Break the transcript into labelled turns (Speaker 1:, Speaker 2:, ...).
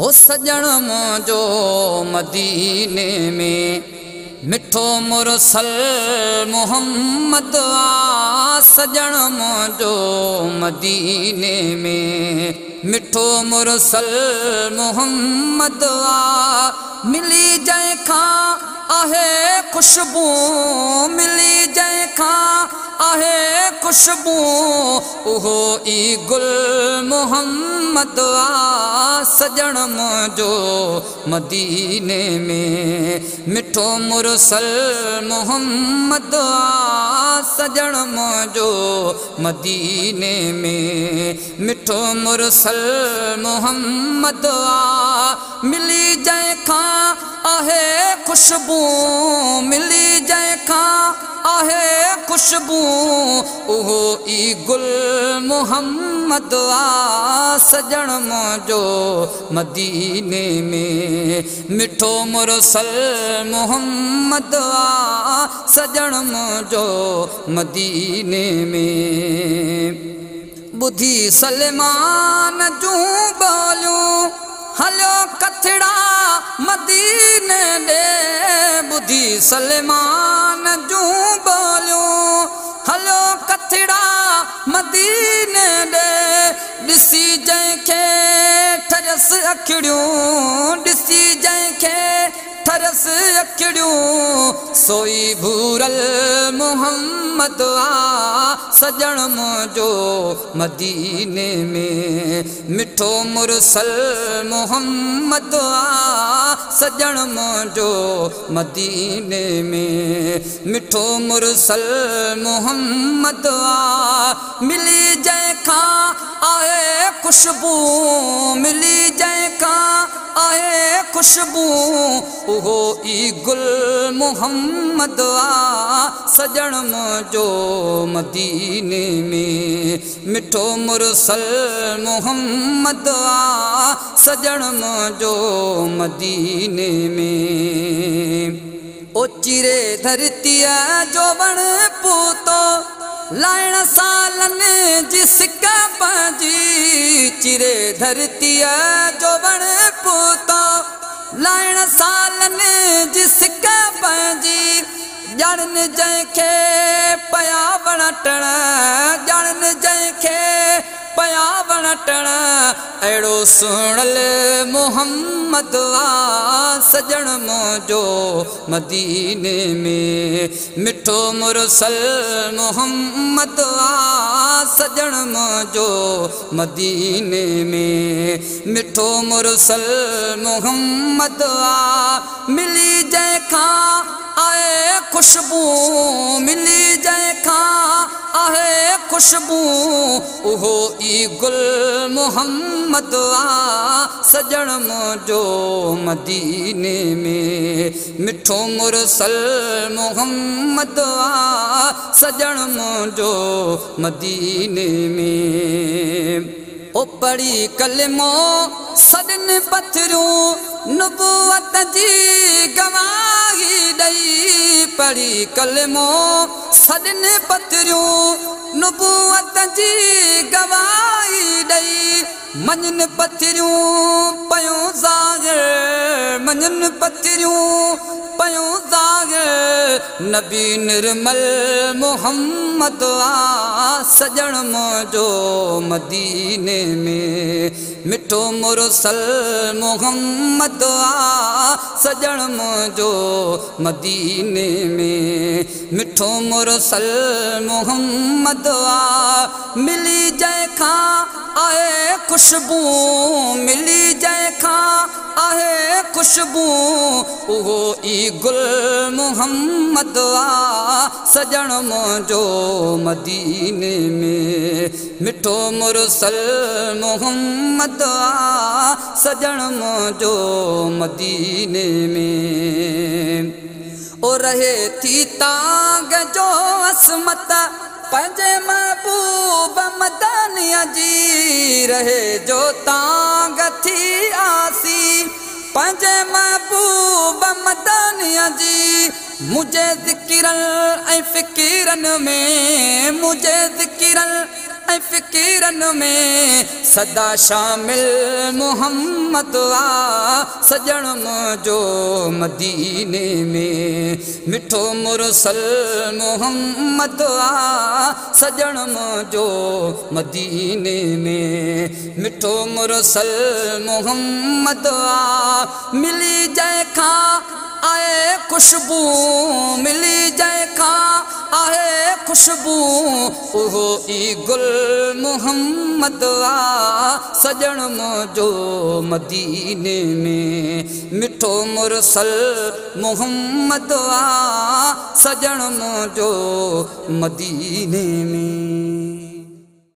Speaker 1: ओ सजण मुंहिंजो मदीने में मिठो मुरसल मोहम्मद आ। सजण मुंहिंजो मदीने में मिठो मुरसल मोहम्मद आ। मिली जंहिंखां आहे खुशबू, मिली जंहिंखां आहे खुशबू, उहो ई गुल मोहम्मद आ। सजण मुंहिंजो मदीने में मिठो मुरसल मोहम्मद आ। सजण मुंहिंजो मदीने में मिठो मुरसल मोहम्मद आ। मिली जंहिंखां आहे खुशबू, मिली जंहिंखां आहे खुशबू, उहो ई गुल मोहम्मद आ। सजण मुंहिंजो मदीने में मिठो मुरसल मोहम्मद आ। सजण मुंहिंजो मदीने में बुधी सलमान जूं ॿोलियूं हलियो कथड़ा मदीने ॾे। बुधी सलमान जूं ॿोलियूं हलियो कथड़ा मदीने ॾे। ॾिसी जंहिंखे ठरस अखिड़ियूं, ॾिसी जंहिंखे ठरस अखिड़ियूं, सोई भूरल मोहम्मद आ। सजण मुंहिंजो मदीने में मिठो मुरसल मोहम्मद आ। सजण मुंहिंजो मदीने में मिठो मुरसल मोहम्मद आ। मिली जंहिंखां आहे खुशबू, मिली जंहिंखां आहे खुशबू, उहो ई गुल मोहम्मद आ। सजण मुंहिंजो मदीने में मिठो मुरसल मोहम्मद आ। सजण मुंहिंजो मदीने में ओ चिरे धरतीअ जो वण पूतो लाइण सालनि जी सिक पंहिंजी। चिरे धरतीअ जो वण पूतो लाइण सालनि जी सिक पंहिंजी। ॼणनि जंहिंखे पया वण टण, ॼणनि जंहिंखे पया वण टण, अहिड़ो सुहिणल मोहम्मद आ। सजण मुंहिंजो मदीने में मिठो मुरसल मोहम्मद आ। सजण मुंहिंजो मदीने में मिठो मुरसल मोहम्मद आ। मिली जंहिंखां आहे खुशबू, मिली जंहिंखां आहे खुशबू, उहो ई गुल मोहम्मद आ। सजण मुंहिंजो मदीने में मिठो मुरसल मोहम्मद आ। सजण मुंहिंजो मदीने में ओ पढ़ी कलमो सदन पथरियूं नबूवत जी गवाही ॾई। पढ़ी कलमो सदन पथरियूं नबूवत जी गवाही ॾई। मञनि पथरियूं पयूं ज़ाहिर, मञनि पथरियूं पयूं ज़ाहिर, नबी निर्मल मोहम्मद आ। सजण मुंहिंजो मदीने में मिठो मुरसल मोहम्मद आ। सजण मुंहिंजो मदीने में मिठो मुरसल मोहम्मद आ। मिली जंहिंखां आहे खुशबू, मिली जंहिंखां आहे खुशबू, उहो ई गुल मोहम्मद आ। सजण मुंहिंजो मदीने में मिठो मुरसल मोहम्मद आ। सजण मुंहिंजो मदीने में ओ रहे थी तांग जो असमत पंहिंजे महबूब मदनिया जी। रहे जो तांग थी आसी पंहिंजे महबूब मदनिया जी। मुझे ज़िकिरन ऐं फ़िकिरन में, मुझे ज़िकिरन फ़िकीरन में सदा शामिल मोहम्मद आ सजण मुंहिंजो मदीने में मिठो मुरसल मोहम्मद आ सजण मुंहिंजो मदीने में मिठो मुरसल मोहम्मद आ मिली जंहिं खां आए खुशबू मिली जंहिं खां आहे खुशबू उहो ई गुल मोहम्मद आ सजण मुंहिंजो मदीने में मिठो मुरसल मोहम्मद आ सजण मुंहिंजो मदीने में।